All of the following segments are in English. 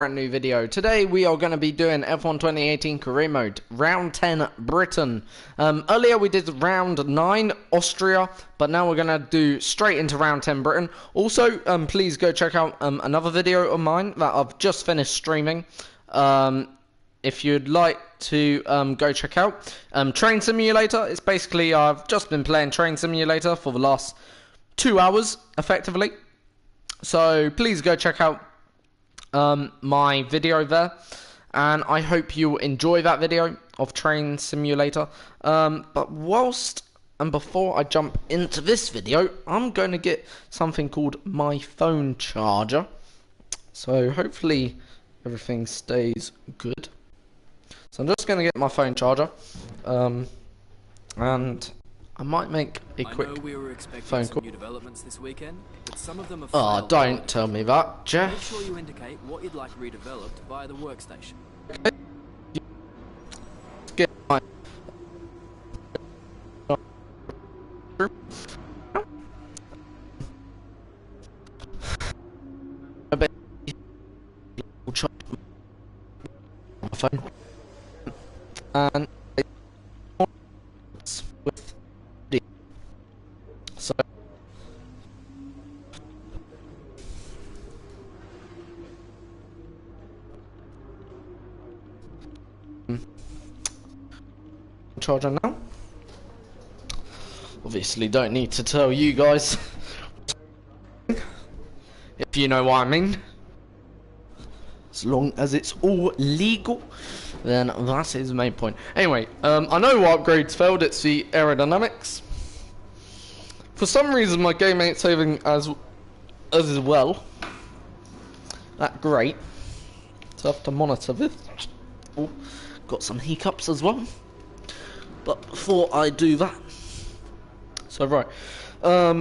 Brand new video. Today we are going to be doing F1 2018 career mode, round 10 Britain. Earlier we did round 9 Austria, but now we're going to do straight into round 10 Britain. Also, please go check out another video of mine that I've just finished streaming. If you'd like to go check out Train Simulator. It's basically I've just been playing Train Simulator for the last 2 hours effectively. So please go check out my video there, and I hope you enjoy that video of Train Simulator. But whilst and before I jump into this video, I'm going to get something called my phone charger, so hopefully everything stays good. So I'm just going to get my phone charger, and I might make a quick phone call. New developments this weekend, but some of them are Oh, don't tell me that, Jeff. Make sure you indicate what you'd like redeveloped via the workstation. Okay. Get my phone and with so charger now. Obviously don't need to tell you guys if you know what I mean. As long as it's all legal, then that is the main point. Anyway, I know what upgrades failed. It's the aerodynamics. For some reason my game ain't saving as well. That great. So I have to monitor this. Oh, got some hiccups as well. But before I do that, so right.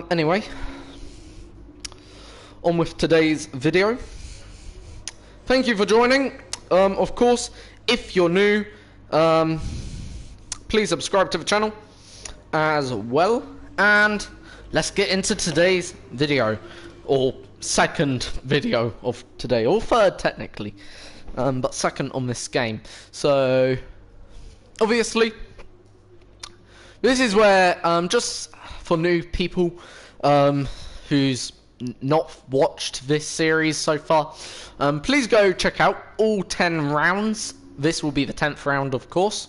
Anyway, on with today's video. Thank you for joining. Of course, if you're new, please subscribe to the channel as well. And let's get into today's video, or second video of today, or third technically, but second on this game. So obviously this is where just for new people who's not watched this series so far, please go check out all 10 rounds. This will be the 10th round, of course,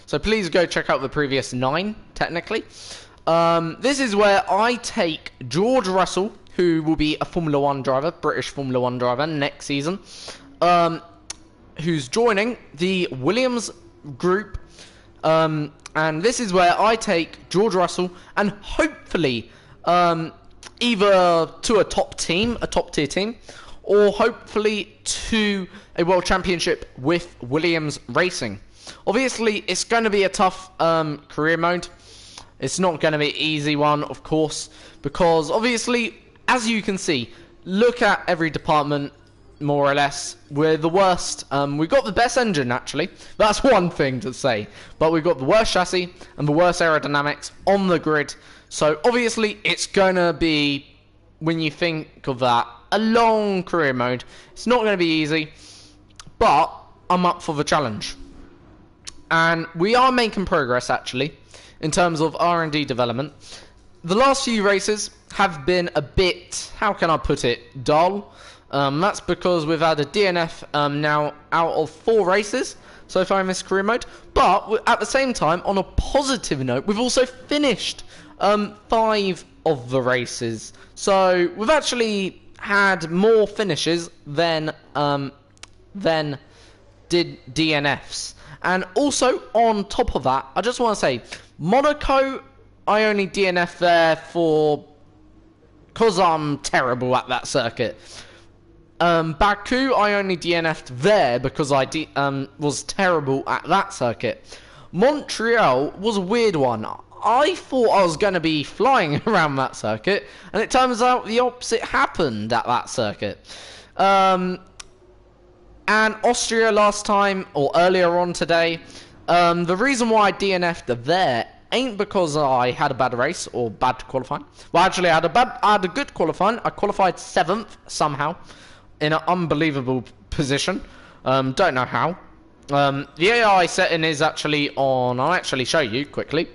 so please go check out the previous 9 technically. This is where I take George Russell, who will be a Formula 1 driver, British Formula 1 driver next season, who's joining the Williams group, and this is where I take George Russell and hopefully either to a top tier team, or hopefully to a world championship with Williams Racing. Obviously it's going to be a tough career mode. It's not going to be an easy one, of course, because obviously, as you can see, look at every department, more or less. We're the worst. We've got the best engine, actually. That's one thing to say. But we've got the worst chassis and the worst aerodynamics on the grid. So obviously, it's going to be, when you think of that, a long career mode. It's not going to be easy, but I'm up for the challenge. And we are making progress, actually, in terms of R&D development. The last few races have been a bit, how can I put it, dull. That's because we've had a DNF now out of 4 races so far in this career mode. But at the same time, on a positive note, we've also finished 5 of the races. So we've actually had more finishes than did DNFs. And also, on top of that, I just want to say, Monaco, I only DNF there because I'm terrible at that circuit. Baku, I only DNF'd there because I was terrible at that circuit. Montreal was a weird one. I thought I was going to be flying around that circuit, and it turns out the opposite happened at that circuit. And Austria last time, or earlier on today, the reason why I DNF'd there ain't because I had a bad race or bad qualifying. Well, actually, I had a good qualifying. I qualified 7th somehow. in an unbelievable position. Don't know how. The AI setting is actually on. I'll actually show you quickly.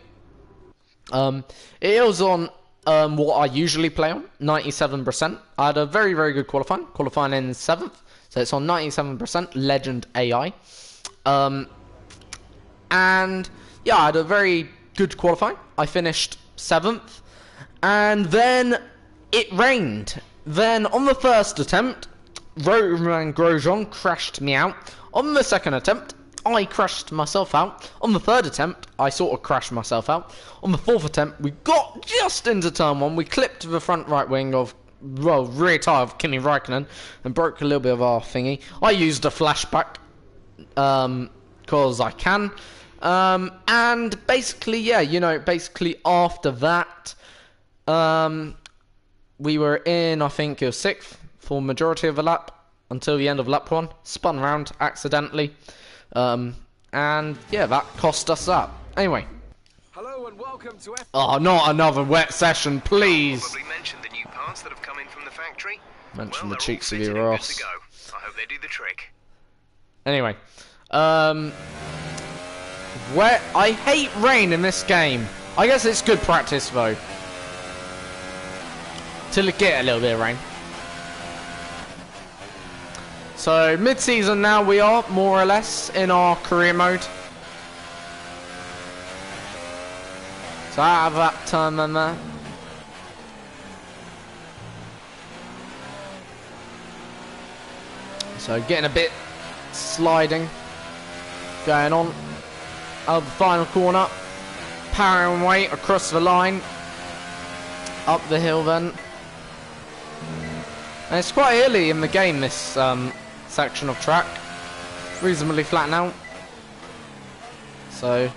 It is on what I usually play on, 97%. I had a very, very good qualifying in 7th, so it's on 97% Legend AI. And yeah, I had a very good qualifying. I finished 7th, and then it rained. Then on the first attempt, Roman Grosjean crashed me out. On the second attempt, I crashed myself out. On the third attempt, I sort of crashed myself out. On the fourth attempt, we got just into turn 1. We clipped the front right wing of, well, rear tyre of Kimi Raikkonen and broke a little bit of our thingy. I used a flashback because I can. And basically, yeah, you know, basically after that, we were in, I think it was 6th for majority of the lap until the end of lap 1. Spun around accidentally. And yeah, that cost us that. Anyway. Hello and welcome to Oh, not another wet session, please. Probably mentioned the new parts that have come in from the factory. Mention Well, the cheeks of they're all your fitted and good ass. to go. I hope they do the trick. Anyway, wet. I hate rain in this game. I guess it's good practice though. Till it get a little bit of rain. So mid-season now we are more or less in our career mode. So out of that turn then there. So getting a bit sliding going on out of the final corner, powering away across the line, up the hill then. And it's quite early in the game, this section of track, reasonably flat now, so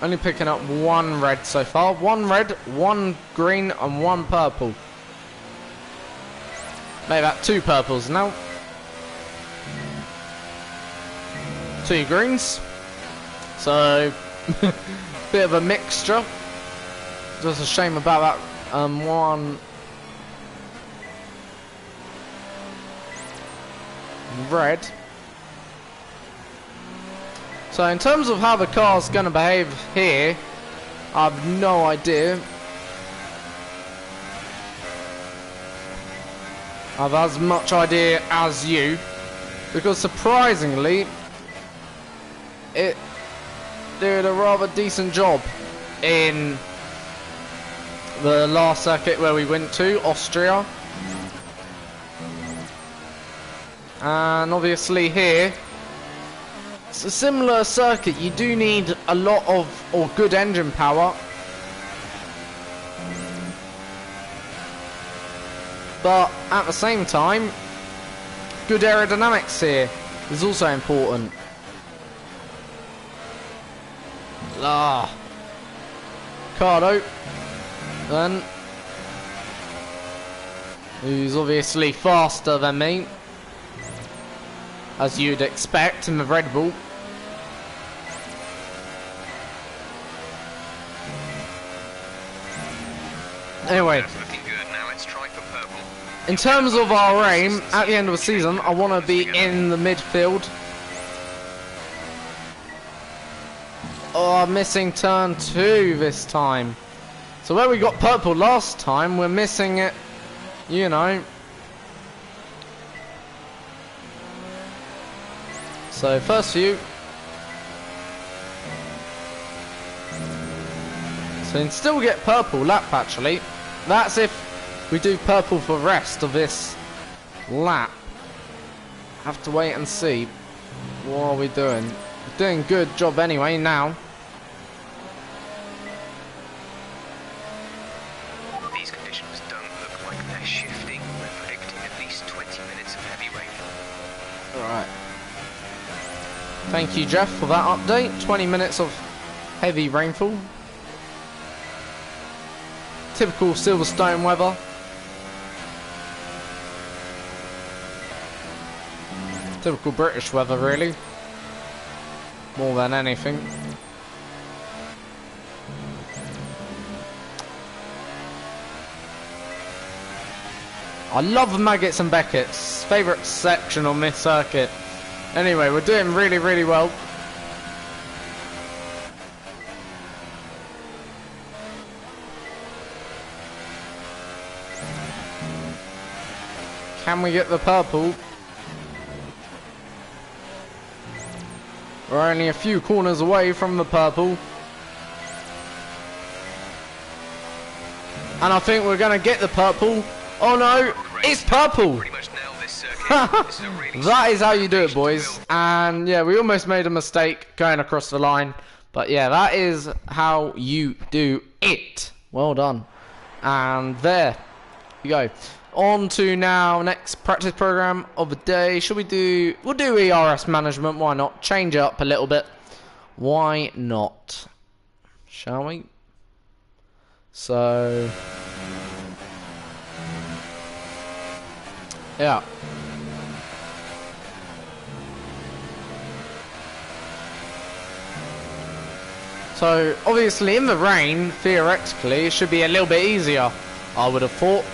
only picking up 1 red so far. 1 red, 1 green and 1 purple. Maybe about 2 purples now. 2 greens. So bit of a mixture. Just a shame about that 1 red. So in terms of how the car's going to behave here, I have no idea. I have as much idea as you, because surprisingly it did a rather decent job in the last circuit where we went to, Austria. And obviously here, it's a similar circuit. You do need a lot of, or good engine power. But at the same time, good aerodynamics here is also important. Cardo, then, who's obviously faster than me, as you'd expect in the Red Bull. Anyway, That's looking good. Now let's try for purple. in terms of our aim, at the end of the season, I want to be in the midfield. Oh, I'm missing turn 2 this time. So where we got purple last time, we're missing it, you know. So first few. So we can still get purple lap actually. That's if we do purple for the rest of this lap. Have to wait and see. What are we doing? We're doing a good job anyway now. These conditions don't look like they're shifting. We're predicting at least 20 minutes of heavy rainfall. Alright. Thank you, Jeff, for that update. 20 minutes of heavy rainfall. Typical Silverstone weather. Typical British weather, really. More than anything. I love Maggots and Beckett's. Favourite section on this circuit. Anyway, we're doing really, really well. Can we get the purple? We're only a few corners away from the purple. And I think we're going to get the purple. Oh no, it's purple! That is how you do it, boys. And yeah, we almost made a mistake going across the line. But yeah, that is how you do it. Well done. And there you go. On to now, next practice program of the day. Should we do... We'll do ERS management, why not? Change it up a little bit. Why not? Shall we? So... yeah. So, obviously in the rain, theoretically, it should be a little bit easier, I would have thought,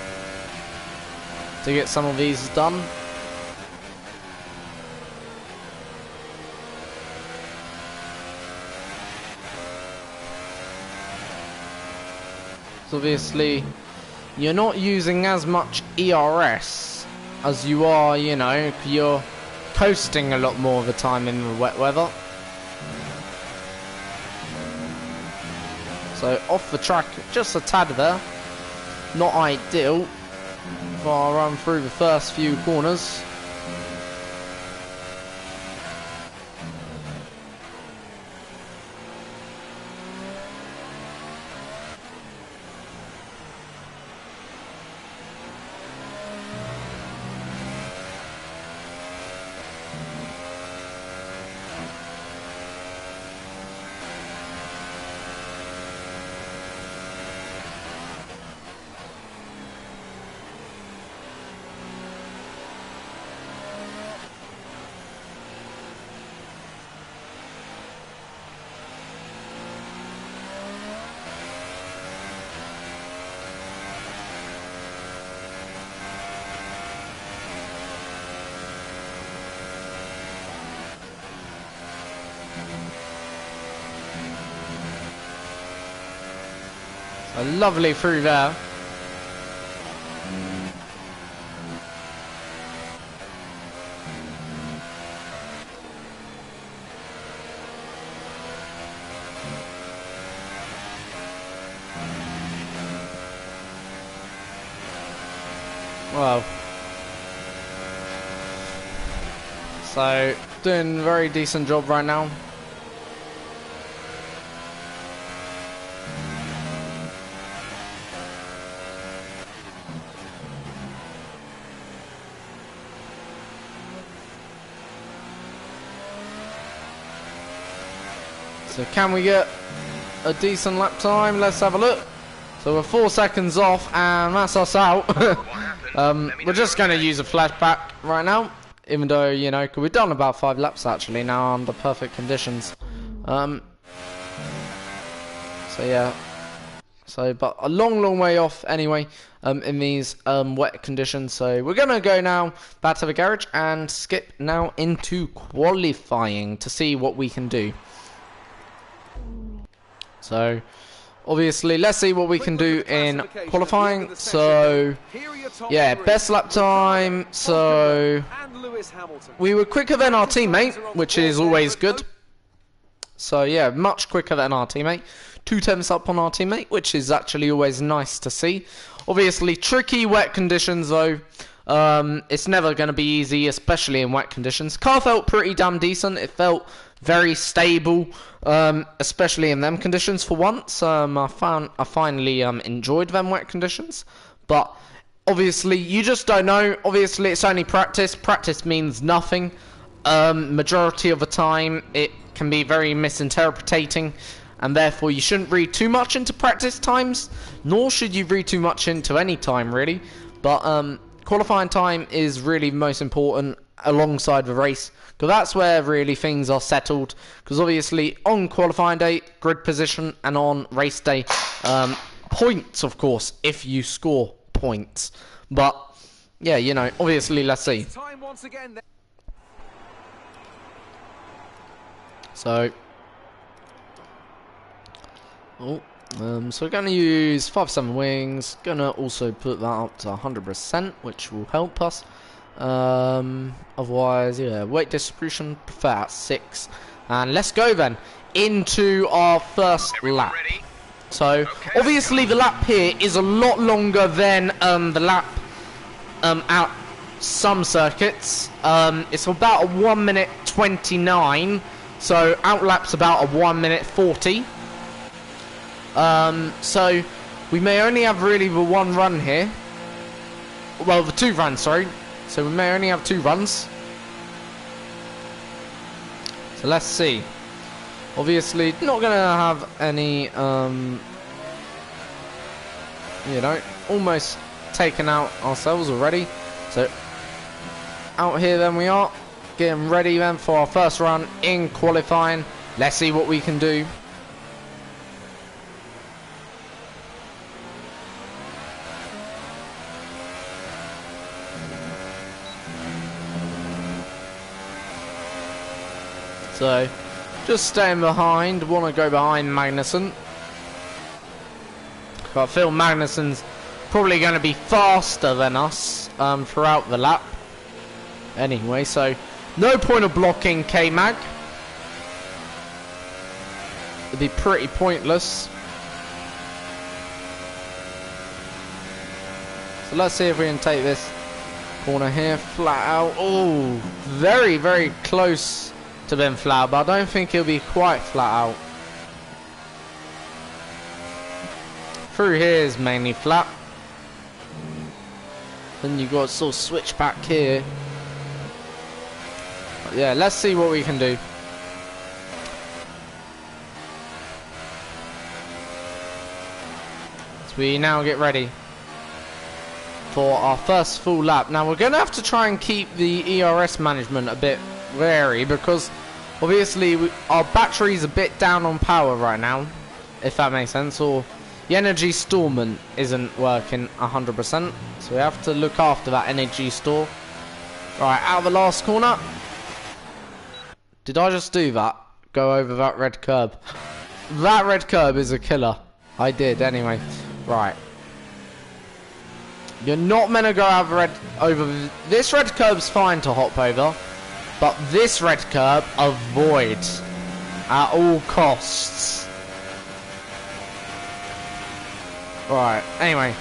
to get some of these done. So obviously, you're not using as much ERS as you are, you know, you're coasting a lot more of the time in the wet weather. So off the track, just a tad there. Not ideal. If I run through the first few corners. Lovely through there. Wow. So, doing a very decent job right now. So can we get a decent lap time? Let's have a look. So we're 4 seconds off and that's us out. We're just going to use a flashback right now. Even though, you know, we've done about 5 laps actually now under perfect conditions. So yeah. So, but a long way off anyway in these wet conditions. So we're going to go now back to the garage and skip now into qualifying to see what we can do. So, obviously, let's see what we can do in qualifying. So, yeah, best lap time. So, we were quicker than our teammate, which is always good. So, yeah, much quicker than our teammate. 2/10 up on our teammate, which is actually always nice to see. Obviously, tricky wet conditions, though. It's never going to be easy, especially in wet conditions. Car felt pretty damn decent. It felt very stable, especially in them conditions for once. I finally enjoyed them wet conditions, but obviously you just don't know. Obviously it's only practice. Practice means nothing. Majority of the time it can be very misinterpreting, and therefore you shouldn't read too much into practice times, nor should you read too much into any time really. But qualifying time is really most important alongside the race, because that's where really things are settled. Because obviously on qualifying day, grid position, and on race day, points of course if you score points. But yeah, you know, obviously, let's see. Time once again. So, so we're going to use 5-7 wings. Going to also put that up to 100%, which will help us. Otherwise, yeah, weight distribution, prefer at 6. And let's go then into our first lap. Ready? So, obviously the lap here is a lot longer than the lap out some circuits. It's about a 1 minute 29. So out lap's about a 1 minute 40. So we may only have really the one run here. Well, the 2 runs, sorry. So we may only have 2 runs. So let's see. Obviously, not gonna have any, you know, almost taken out ourselves already. So out here then we are, getting ready then for our first run in qualifying. Let's see what we can do. So, just staying behind, want to go behind Magnussen. I feel Magnussen's probably going to be faster than us throughout the lap. Anyway, so no point of blocking K-Mag. It'd be pretty pointless. So let's see if we can take this corner here, flat out. Oh, very, very close to being flat out, but I don't think he'll be quite flat out. Through here is mainly flat. Then you've got to sort of switch back here. But yeah, let's see what we can do. So we now get ready for our first full lap. Now we're going to have to try and keep the ERS management a bit wary, because obviously our battery's a bit down on power right now, if that makes sense, or the energy storement isn't working 100%, so we have to look after that energy store. Right, out of the last corner. Did I just do that? Go over that red curb. That red curb is a killer. I did anyway. Right. You're not meant to go over this red curb's fine to hop over, but this red curb, avoid at all costs. Right, anyway.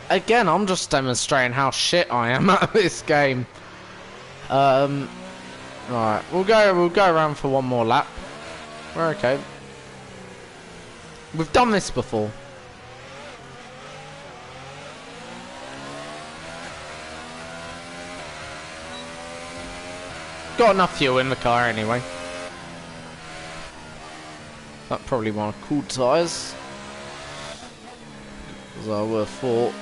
Again, I'm just demonstrating how shit I am at this game. Right, we'll go around for one more lap. We're okay. We've done this before. Got enough fuel in the car anyway. That probably want cool tyres. Because I would have thought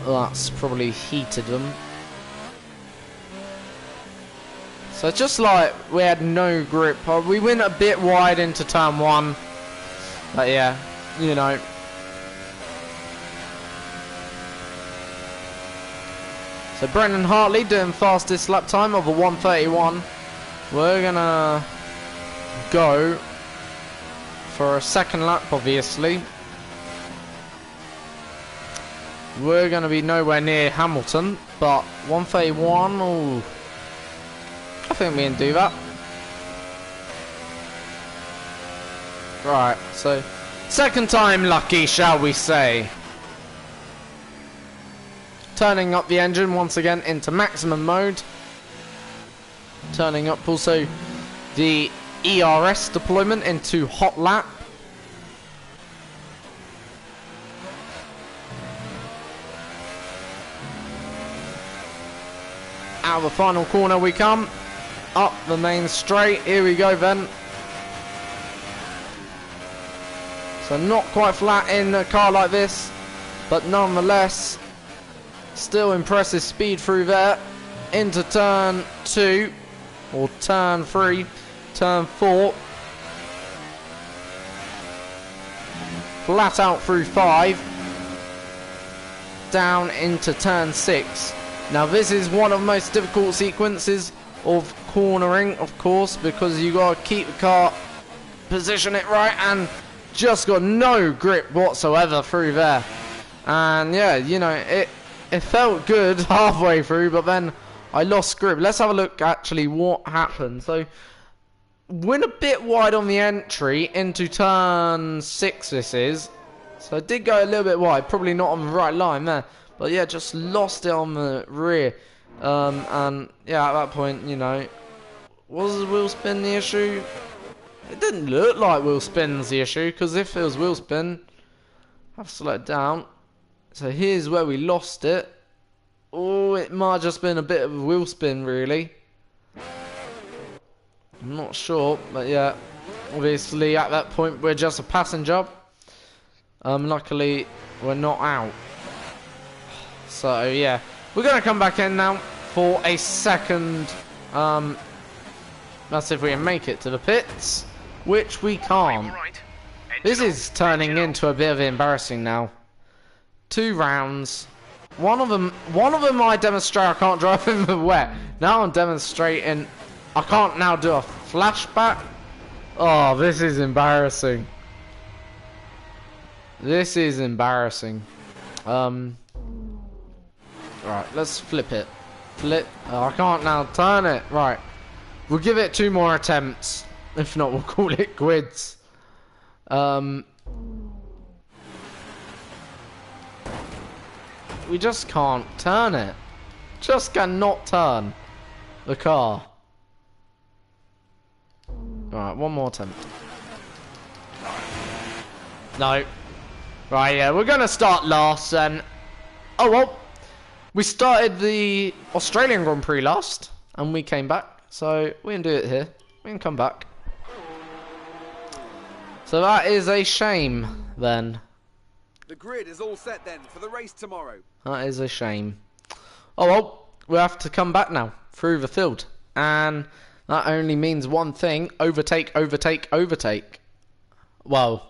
that's probably heated them. So just like we had no grip, we went a bit wide into turn 1. But yeah, you know. So Brendan Hartley doing fastest lap time of a 1:31. We're gonna go for a second lap, obviously. We're gonna be nowhere near Hamilton, but 1:31, ooh, I think we can do that. Right, so second time lucky, shall we say. Turning up the engine once again into maximum mode. Turning up also the ERS deployment into hot lap. Out of the final corner we come. Up the main straight. Here we go then. So not quite flat in a car like this, but nonetheless still impressive speed through there. Into turn 2 or turn 3, turn 4. flat out through 5, down into turn 6. Now this is one of the most difficult sequences of cornering, of course, because you got to keep the car, position it right, and just got no grip whatsoever through there. And yeah, you know, it felt good halfway through, but then I lost grip. Let's have a look actually what happened. So went a bit wide on the entry into turn 6 this is. So I did go a little bit wide, probably not on the right line there. But yeah, just lost it on the rear. And yeah, at that point, you know, was wheel spin the issue? It didn't look like wheel spin's the issue, because if it was wheel spin, I have to slow it down. So here's where we lost it. Oh, it might have just been a bit of a wheel spin, really. I'm not sure, but yeah, obviously at that point we're just a passenger. Luckily we're not out. So yeah, we're gonna come back in now for a second. That's if we can make it to the pits, which we can't. This is turning into a bit of embarrassing now. 2 rounds. One of them I demonstrate I can't drive in the wet. Now I'm demonstrating I can't now do a flashback. Oh, this is embarrassing. This is embarrassing. Right, let's flip it. Flip. Oh, I can't now turn it. Right. We'll give it 2 more attempts. If not, we'll call it quits. We just can't turn it. Just cannot turn the car. Alright, 1 more attempt. No. Right, yeah, we're gonna start last then. Oh well. We started the Australian Grand Prix last, and we came back. So, we can do it here. We can come back. So that is a shame, then. The grid is all set then for the race tomorrow. That is a shame. Oh well, we have to come back now through the field, and that only means one thing: overtake, overtake, overtake. Well,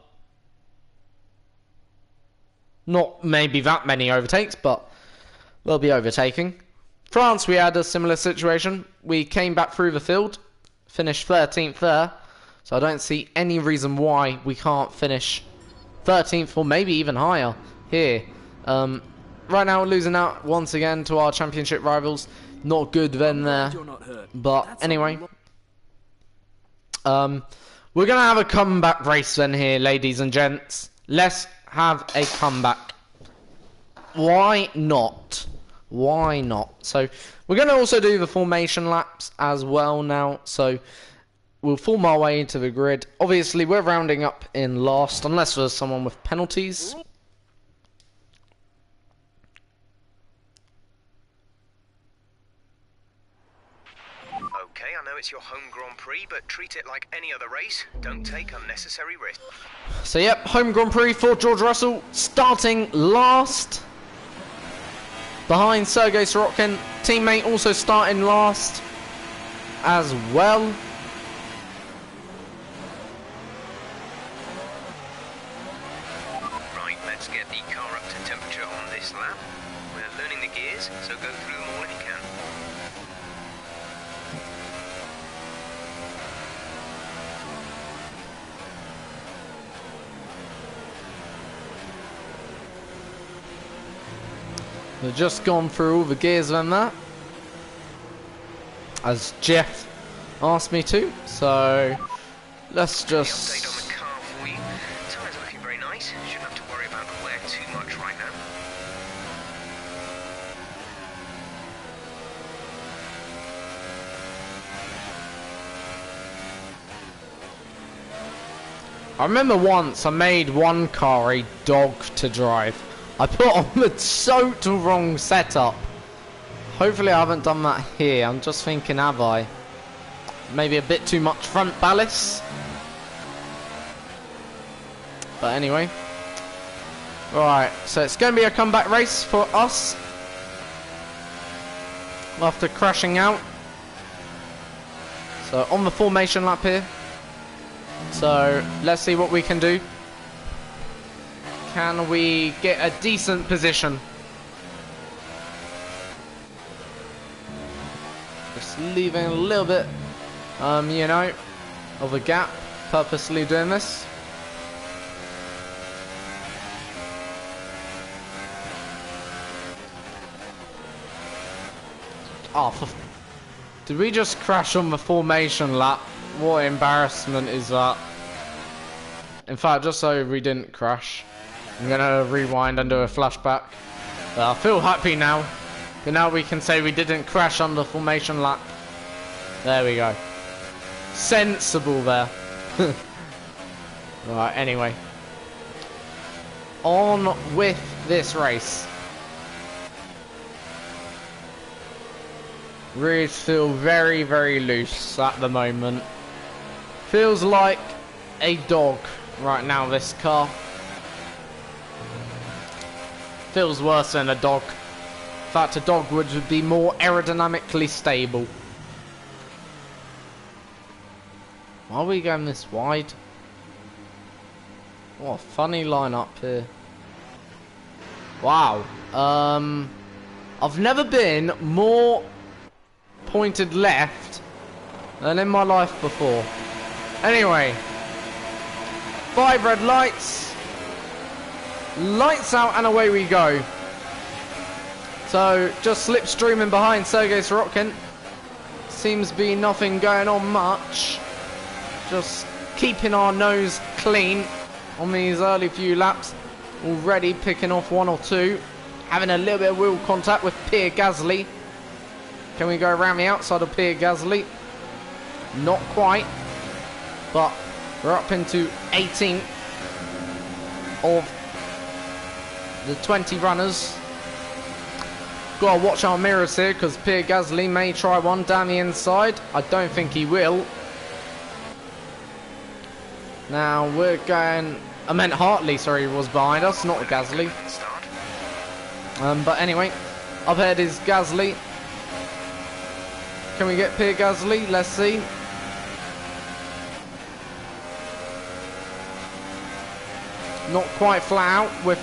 not maybe that many overtakes, but we'll be overtaking. France, we had a similar situation. We came back through the field, finished 13th there, so I don't see any reason why we can't finish 13th or maybe even higher here. Right now we're losing out once again to our championship rivals. Not good then there. But anyway. We're going to have a comeback race then here, ladies and gents. Let's have a comeback. Why not? Why not? So we're going to also do the formation laps as well now. So we'll form our way into the grid. Obviously, we're rounding up in last, unless there's someone with penalties. Okay, I know it's your home Grand Prix, but treat it like any other race. Don't take unnecessary risks. So, yep, home Grand Prix for George Russell, starting last. Behind Sergei Sorokin. Teammate also starting last as well. Right, let's get the car up to temperature on this lap. We're learning the gears, so go through them all if you can. We've just gone through all the gears and that, as Jeff asked me to, so let's just... The update on the car for you. Tyres are looking very nice. Shouldn't have to worry about the wear too much right now. I remember once I made one car a dog to drive. I put on the total wrong setup. Hopefully I haven't done that here. I'm just thinking, have I? Maybe a bit too much front ballast. But anyway. Right, so it's going to be a comeback race for us. After crashing out. So on the formation lap here. So let's see what we can do. can we get a decent position? Just leaving a little bit, you know, of a gap, purposely doing this. Oh, did we just crash on the formation lap? What embarrassment is that? In fact, just so we didn't crash, I'm gonna rewind and do a flashback. I feel happy now. But now we can say we didn't crash on the formation lap. There we go. Sensible there. Right, anyway. On with this race. Really feel very, very loose at the moment. Feels like a dog right now, this car. Feels worse than a dog. In fact, a dog would be more aerodynamically stable. Why are we going this wide? What a funny lineup here. Wow. I've never been more pointed left than in my life before. Anyway, 5 red lights. Lights out and away we go. So, just slipstreaming behind Sergei Sorokin. Seems to be nothing going on much. Just keeping our nose clean on these early few laps. Already picking off 1 or 2. Having a little bit of wheel contact with Pierre Gasly. Can we go around the outside of Pierre Gasly? Not quite. But we're up into 18th of the 20 runners. Gotta watch our mirrors here because Pierre Gasly may try one down the inside. I don't think he will. Now we're going... I meant Hartley, sorry, was behind us, not Gasly. But anyway, up ahead is Gasly. Can we get Pierre Gasly? Let's see. Not quite flat out with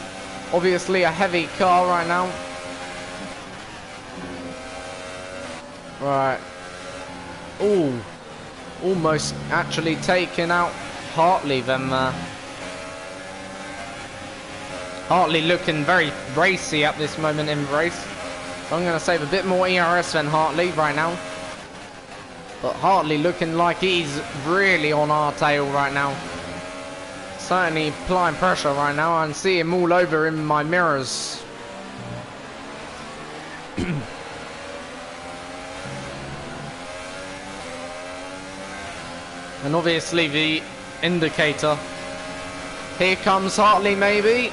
obviously a heavy car right now. Right. Ooh. Almost actually taking out Hartley then there. Hartley looking very racy at this moment in the race. So I'm going to save a bit more ERS than Hartley right now. But Hartley looking like he's really on our tail right now. Certainly applying pressure right now. I can see him all over in my mirrors. And obviously the indicator. Here comes Hartley maybe.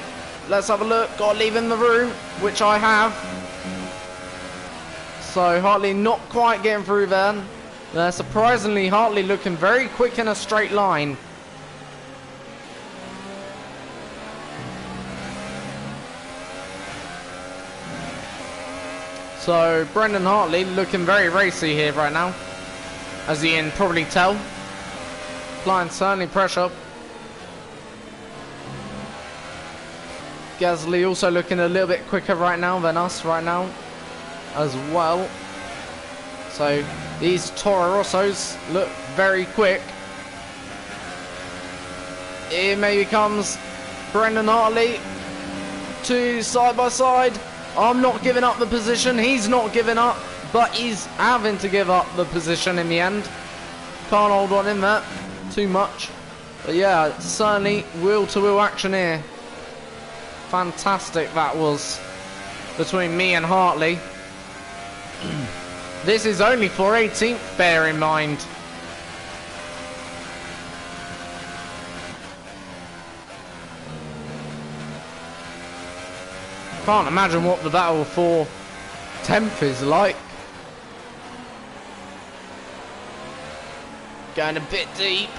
Let's have a look. Gotta leave him the room, which I have. So Hartley not quite getting through there. Surprisingly, Hartley looking very quick in a straight line. So Brendan Hartley looking very racy here right now, as you can probably tell. Applying certainly pressure. Gasly also looking a little bit quicker right now than us right now as well. So these Toro Rossos look very quick. Here maybe comes Brendan Hartley. 2 side by side. I'm not giving up the position. He's not giving up, but he's having to give up the position in the end. Can't hold on in that too much. But yeah, certainly wheel-to-wheel action here. Fantastic that was between me and Hartley. This is only for 18th, bear in mind. Can't imagine what the battle for 10th is like. Going a bit deep.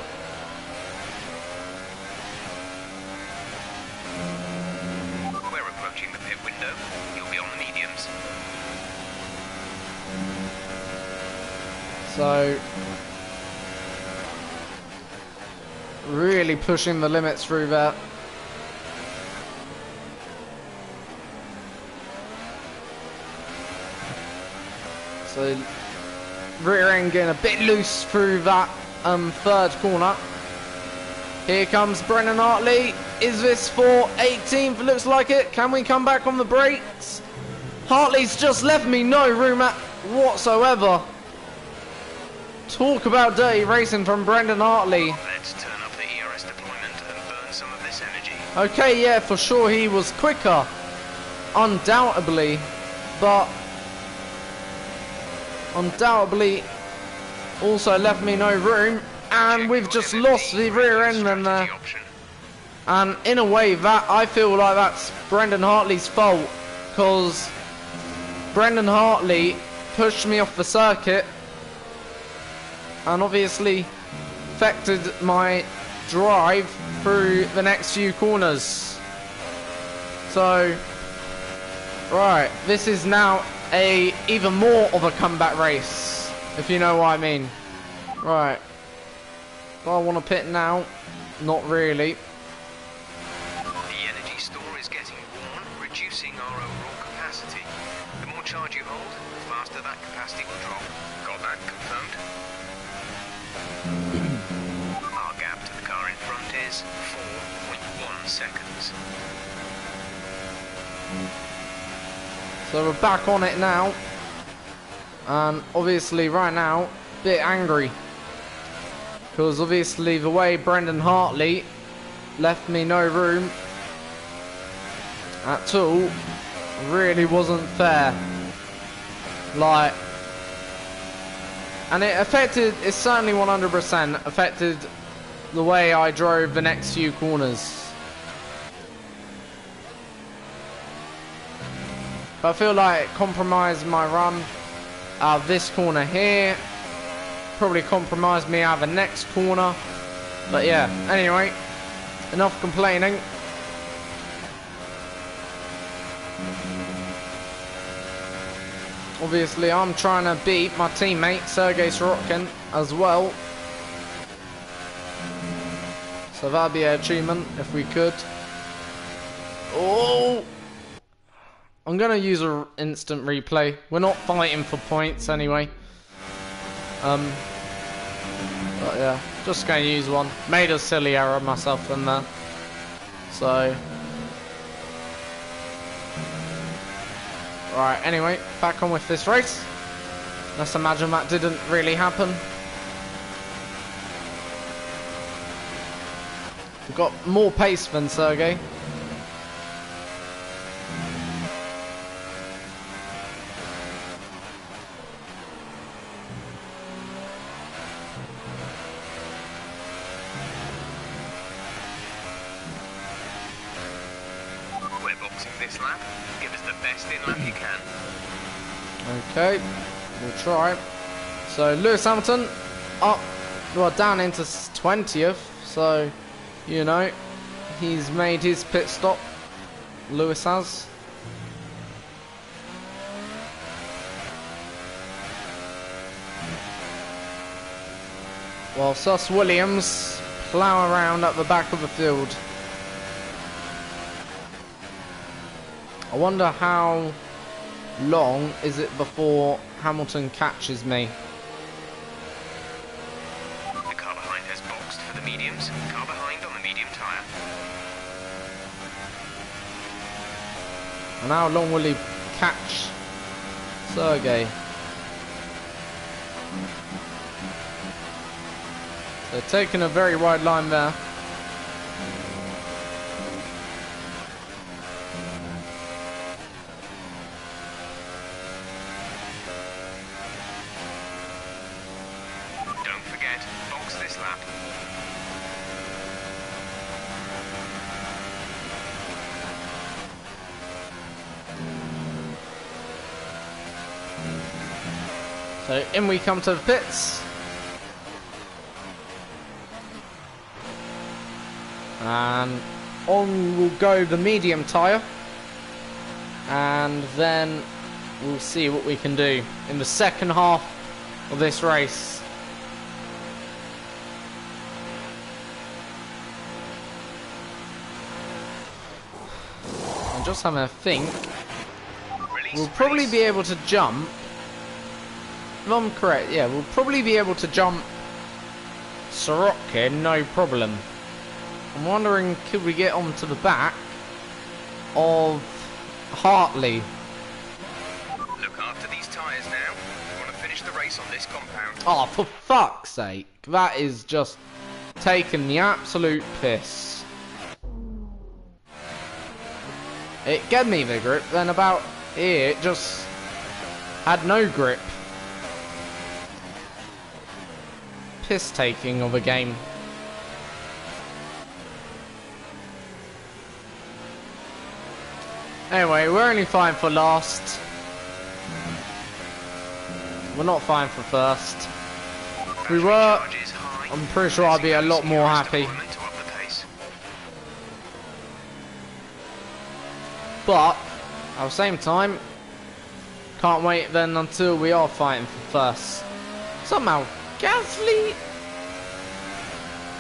We're approaching the pit window. You'll be on the mediums. So, really pushing the limits through that. So rear end getting a bit loose through that third corner. Here comes Brendan Hartley. Is this for 18th? Looks like it. Can we come back on the brakes? Hartley's just left me no room whatsoever. Talk about dirty racing from Brendan Hartley. Let's turn up the ERS deployment and burn some of this energy. Okay, yeah, for sure he was quicker. Undoubtedly. But undoubtedly also left me no room. And we've just lost the rear end in there. And in a way, that I feel like that's Brendan Hartley's fault, because Brendan Hartley pushed me off the circuit and obviously affected my drive through the next few corners. So, right, this is now even more of a comeback race, if you know what I mean. Right. Do I want to pit now? Not really. The energy store is getting worn, reducing our overall capacity. The more charge you hold, the faster that capacity will drop. Got that confirmed? Our gap to the car in front is 4.1 seconds. So we're back on it now. And obviously right now, a bit angry. Because obviously the way Brendan Hartley left me no room at all really wasn't fair. Like, and it certainly 100% affected the way I drove the next few corners. But I feel like it compromised my run out of this corner here. Probably compromised me out of the next corner. But yeah, anyway, enough complaining. Obviously, I'm trying to beat my teammate, Sergei Sorokin, as well. So that'd be an achievement, if we could. Oh! I'm going to use an instant replay. We're not fighting for points anyway. But yeah, just going to use one. Made a silly error myself in there. So. Right, anyway, back on with this race. Let's imagine that didn't really happen. We've got more pace than Sergey. We're boxing this lap. Give us the best in lap you can. Okay, we'll try. So Lewis Hamilton up, well, down into 20th. So, you know, he's made his pit stop. Lewis has. While Sus Williams plough around at the back of the field. I wonder how long is it before Hamilton catches me. The car behind has boxed for the mediums. Car behind on the medium tyre. And how long will he catch Sergey? They're taking a very wide line there. Don't forget, box this lap. So in we come to the pits. And on will go the medium tyre. And then we'll see what we can do in the second half of this race. I'm just having a think. We'll probably be able to jump If I'm correct, yeah, we'll probably be able to jump Sorokin, no problem. I'm wondering, could we get onto the back of Hartley? Look after these tyres now. We want to finish the race on this compound. Oh, for fuck's sake. That is just taking the absolute piss. It gave me the grip, then about here it just had no grip. Piss taking of a game. Anyway, we're only fine for last. We're not fine for first. If we were, I'm pretty sure I'd be a lot more happy. But at the same time, can't wait then until we are fighting for first. Somehow, Gasly.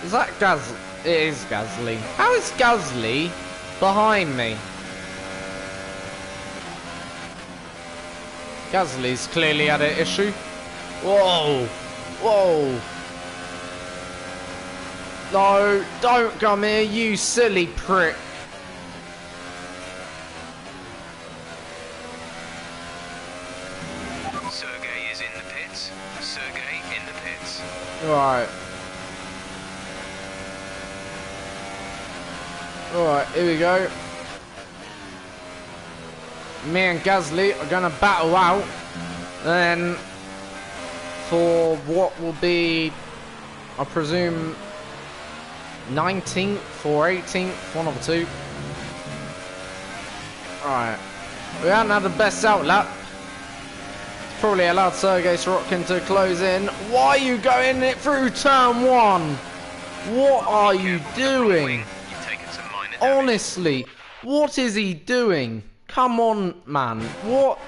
Is that Gasly? It is Gasly. How is Gasly behind me? Gasly's clearly had an issue. Whoa! Whoa! No, don't come here, you silly prick. Sergey is in the pits. Sergey in the pits. Right. Alright, here we go. Me and Gasly are gonna battle out. Then for what will be, I presume, 19th or 18th, one of the two. Alright. We haven't had the best out lap. It's probably allowed Sergey Sorokin to close in. Why are you going it through turn one? What are you doing? Honestly, what is he doing? Come on, man. What?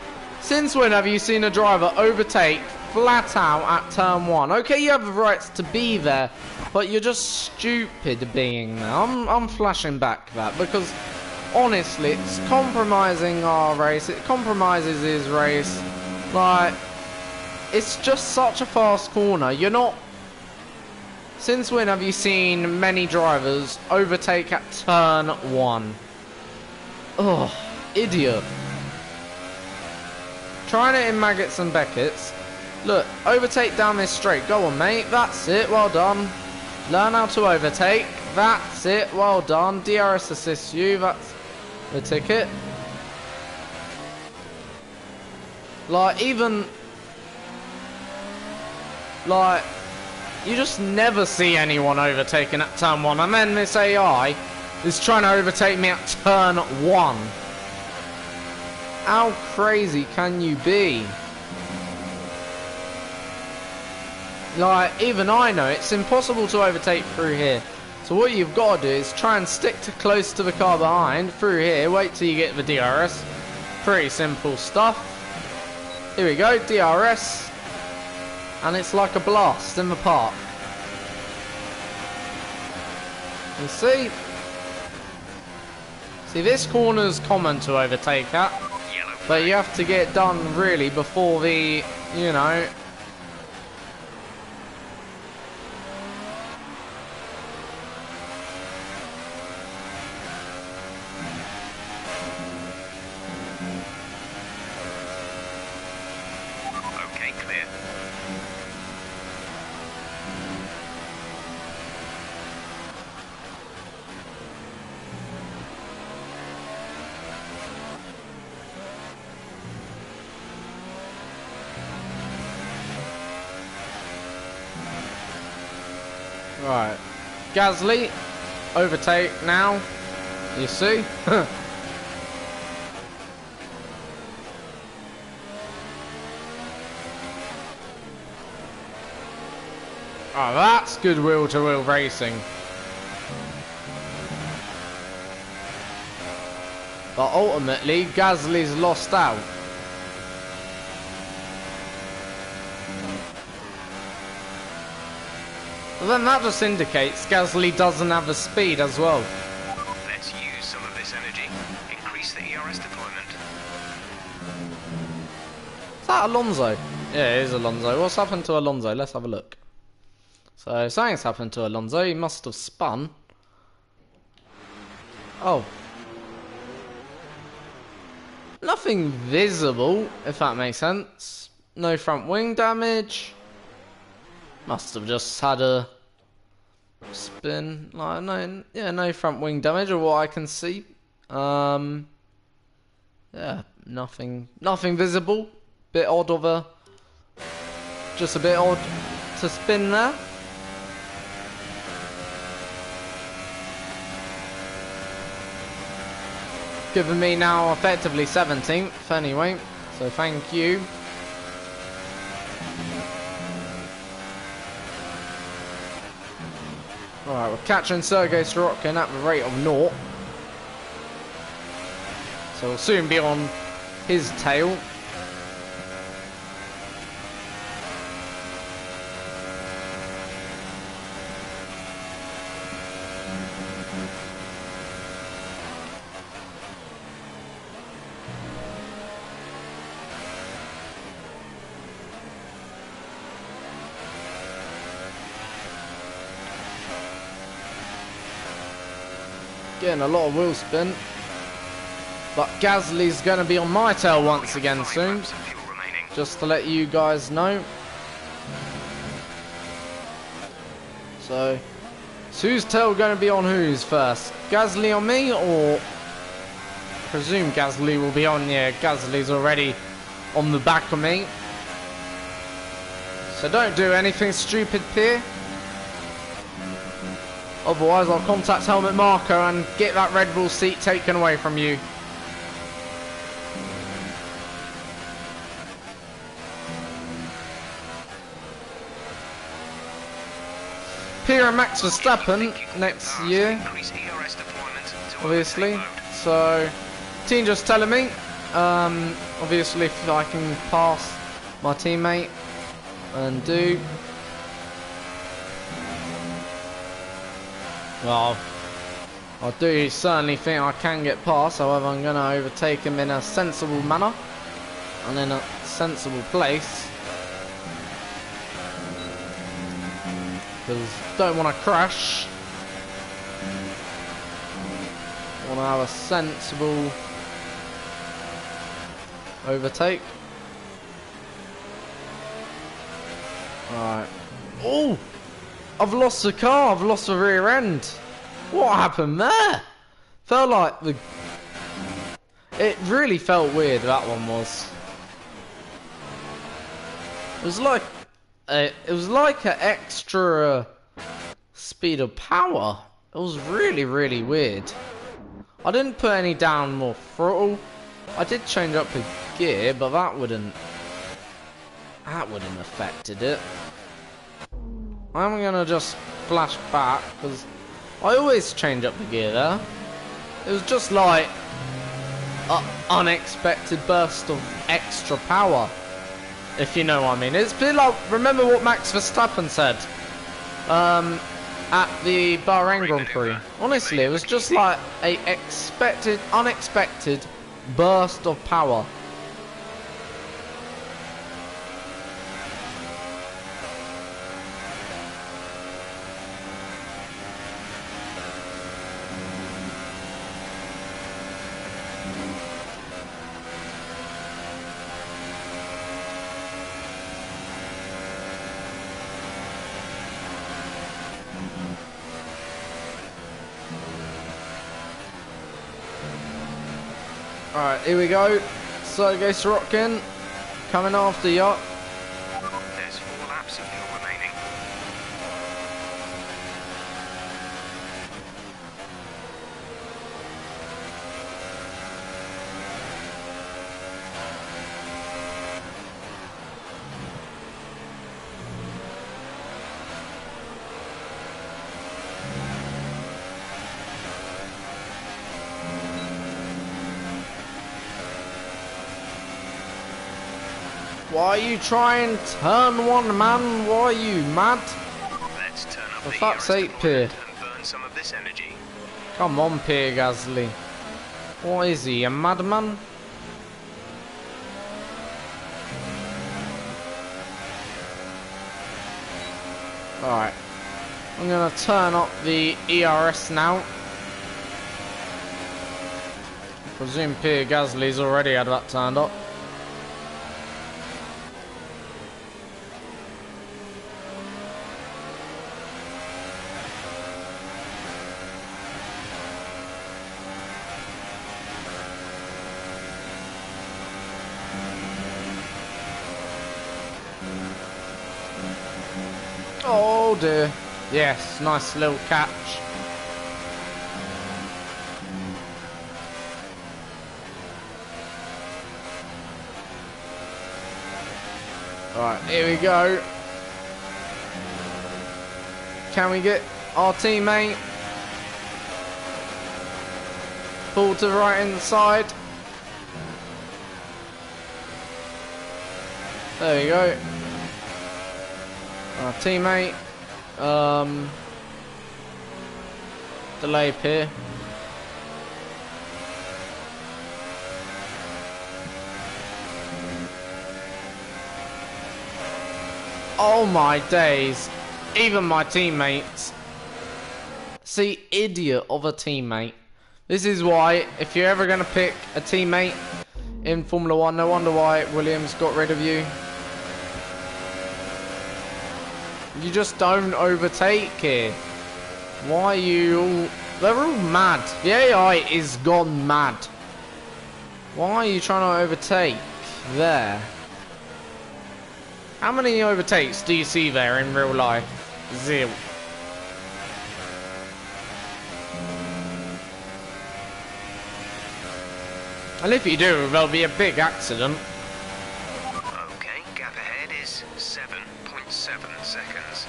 Since when have you seen a driver overtake flat out at turn one? Okay, you have the rights to be there, but you're just stupid being there. I'm flashing back that because honestly, it's compromising our race. It compromises his race. Like, it's just such a fast corner. You're not. Since when have you seen many drivers overtake at turn one? Ugh, idiot. Trying it in Maggots and Beckett's. Look, overtake down this straight. Go on, mate. That's it. Well done. Learn how to overtake. That's it. Well done. DRS assists you. That's the ticket. Like, even... Like... You just never see anyone overtaking at turn one. And then this AI is trying to overtake me at turn one. How crazy can you be? Like, even I know it's impossible to overtake through here. So what you've got to do is try and stick to close to the car behind through here. Wait till you get the DRS. Pretty simple stuff. Here we go, DRS. And it's like a blast in the park. You see? See, this corner's common to overtake at. But you have to get it done really before the, you know... Okay, clear. Right. Gasly, overtake now. You see? Oh, that's good wheel-to-wheel racing. But ultimately, Gasly's lost out. But then that just indicates Gasly doesn't have the speed as well. Let's use some of this energy. Increase the ERS deployment. Is that Alonso? Yeah, it is Alonso. What's happened to Alonso? Let's have a look. So, something's happened to Alonso. He must have spun. Oh. Nothing visible, if that makes sense. No front wing damage. Must have just had a spin. Like, no, yeah, no front wing damage, or what I can see. Yeah, nothing visible. Bit odd of a, just a bit odd to spin there. Giving me now effectively 17th anyway, so thank you. Alright, we're catching Sergei Sorokin at the rate of 0. So we'll soon be on his tail. Getting a lot of wheel spin. But Gasly's going to be on my tail once again soon. Just to let you guys know. So, whose tail going to be on whose first? Gasly on me, or I presume Gasly will be on? Yeah, Gasly's already on the back of me. So don't do anything stupid, Pierre. Otherwise, I'll contact Helmut Marko and get that Red Bull seat taken away from you. Pierre and Max Verstappen next year, obviously. So, team just telling me, obviously, if I can pass my teammate and do. Well, I do certainly think I can get past, however I'm going to overtake him in a sensible manner and in a sensible place. Because don't want to crash. Want to have a sensible overtake. Alright. Oh! I've lost the car, I've lost the rear end. What happened there? Felt like the... It really felt weird, that one was. It was like an extra speed of power. It was really, really weird. I didn't put any down more throttle. I did change up the gear, but that wouldn't affected it. I'm gonna just flash back because I always change up the gear there. It was just like an unexpected burst of extra power, if you know what I mean. It's a bit like, remember what Max Verstappen said at the Bahrain Grand Prix. Honestly, it was just like a unexpected burst of power. Alright, here we go. Sergei Sorokin coming after you. There's 4 laps of fuel remaining. Why are you trying turn one, man? Why are you mad? Let's turn up For the fuck's sake, Eurostar Pierre. and burn some of this energy. Come on, Pierre Gasly. What is he, a madman? Alright. I'm gonna turn up the ERS now. I presume Pierre Gasly's already had that turned up. Oh dear. Yes, nice little catch. Alright, here we go. Can we get our teammate? Pull to the right hand side. There we go. Our teammate. Delay here. Oh my days. Even my teammates. See, idiot of a teammate. This is why, if you're ever going to pick a teammate in Formula 1, no wonder why Williams got rid of you. You just don't overtake here. Why are you all... They're all mad. The AI is gone mad. Why are you trying to overtake there? How many overtakes do you see there in real life? Zero. And if you do, there'll be a big accident. Okay, gap ahead is 7.7 seconds.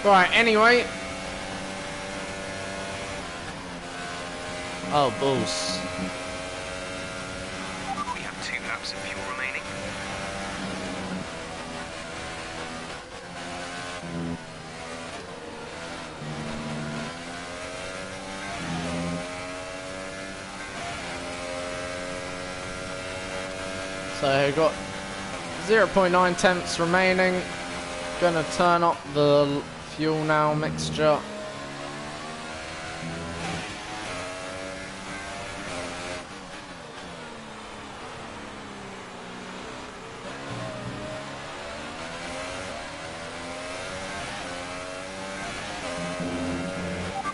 Right, anyway. Oh, balls. We have 2 laps of fuel remaining. So we've got 0.9 tenths remaining. Gonna turn up the fuel now mixture.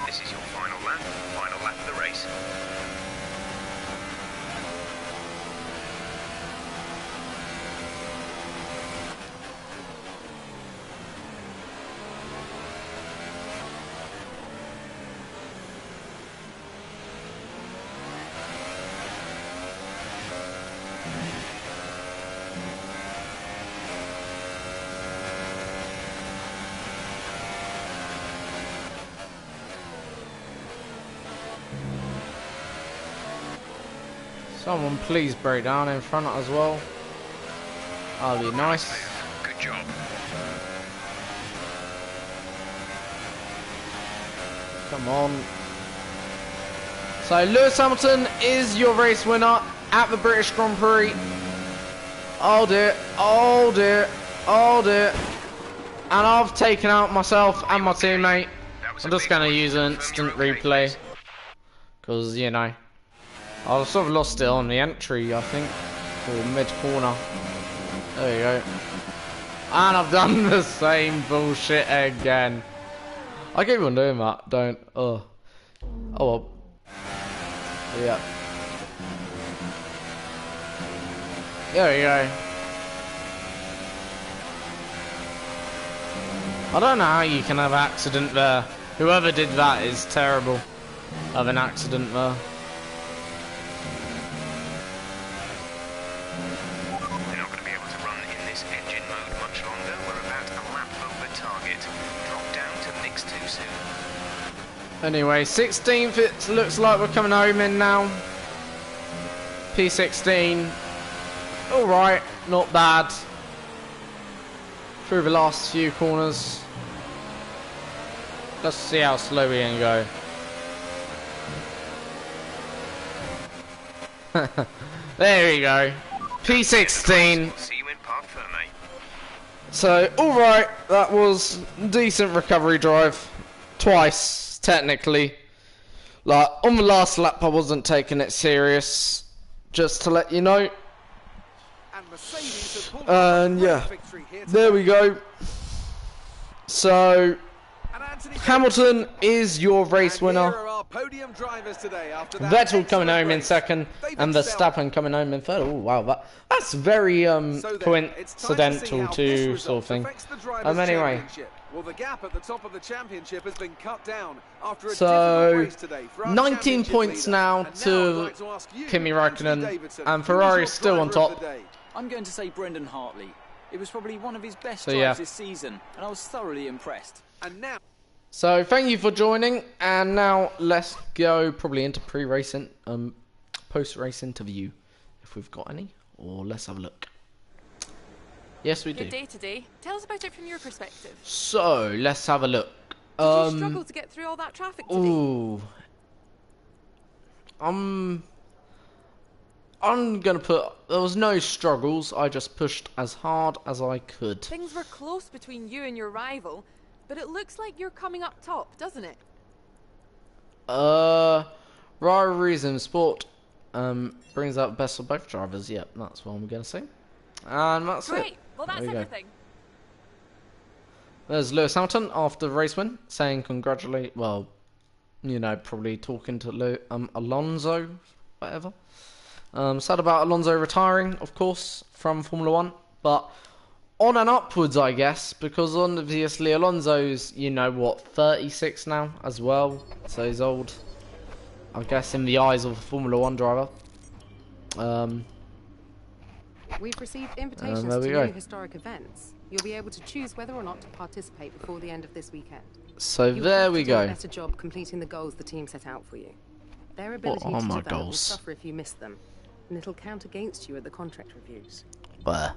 This is your final lap of the race. Someone please break down in front as well. That'll be nice. Good job. Come on. So Lewis Hamilton is your race winner at the British Grand Prix. Oh dear, oh dear, oh dear. And I've taken out myself and my teammate. I'm just going to use an instant replay. Because, you know, I sort of lost it on the entry, I think. Or mid-corner. There you go. And I've done the same bullshit again. I keep on doing that, don't. Oh well. Yeah. There we go. I don't know how you can have an accident there. Whoever did that is terrible. Have an accident there. We're not going to be able to run in this engine mode much longer. We're about a lap over target. Drop down to mix 2 soon. Anyway, 16th, it looks like we're coming home in now. P16. Alright, not bad. Through the last few corners. Let's see how slow we can go. There we go. P16. See you in Parc Ferme. So, alright, that was decent recovery drive. Twice, technically. Like, on the last lap I wasn't taking it serious. Just to let you know. And Mercedes have pulled off And a great yeah, victory here there today. we go. So, And Anthony Hamilton is your race and here winner. are our podium drivers today after that Vettel coming excellent home in race. second, They've and excelled. Verstappen coming home in third. Oh wow, that's very So then, it's time to see coincidental how this to result sort of thing. affects the drivers' Anyway, championship. Well, the gap at the top of the championship has been cut down after a so difficult race today for our 19 championship points leader. now And to I'd like to ask you, Kimi Anthony Raikkonen, Davidson, and who was Ferrari's your still on driver of top. the day? I'm going to say Brendan Hartley. It was probably one of his best So, drives yeah. this season, and I was thoroughly impressed. And now, So thank you for joining, and now let's go probably into pre-racing, post-race interview, if we've got any, or let's have a look. Yes, we do. Your day today. Tell us about it from your perspective. So let's have a look. Did you struggle to get through all that traffic today? Ooh. I'm gonna put. There was no struggles. I just pushed as hard as I could. Things were close between you and your rival, but it looks like you're coming up top, doesn't it? Rivalries in sport brings out the best of both drivers. Yep, that's what I'm gonna say. And that's it. Great. Well, that's There we go. everything. There's Lewis Hamilton after the race win, saying congratulate. Well, you know, probably talking to Alonso, whatever. Sad about Alonso retiring, of course, from Formula One, but on and upwards, I guess, because obviously Alonso's, you know what, 36 now as well, so he's old, I guess, in the eyes of a Formula One driver. We've received invitations there to we many go. historic events. You'll be able to choose whether or not to participate before the end of this weekend. So You there have we to do a go. better job completing the goals the team set out for you. Their ability are to my develop will goals? suffer if you miss them, and it'll count against you at the contract reviews. But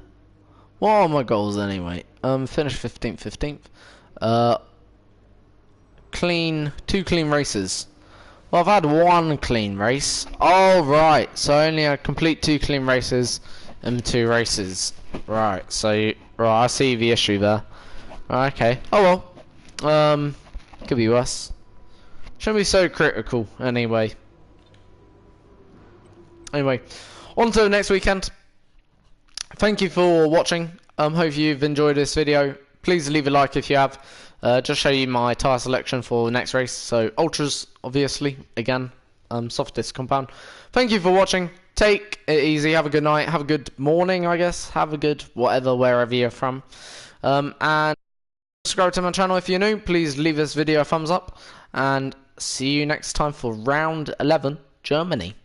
what are my goals anyway? Finish 15th. Two clean races. Well, I've had one clean race. Oh, right. So only I complete 2 clean races in 2 races. Right. So right, I see the issue there. Right, okay. Oh well. Could be worse. Shouldn't be so critical. Anyway, on to the next weekend. Thank you for watching. Hope you've enjoyed this video. Please leave a like if you have. Just show you my tyre selection for the next race. So ultras, obviously, again, softest compound. Thank you for watching. Take it easy. Have a good night. Have a good morning, I guess. Have a good whatever, wherever you're from. And subscribe to my channel if you're new. Please leave this video a thumbs up. And see you next time for round 11, Germany.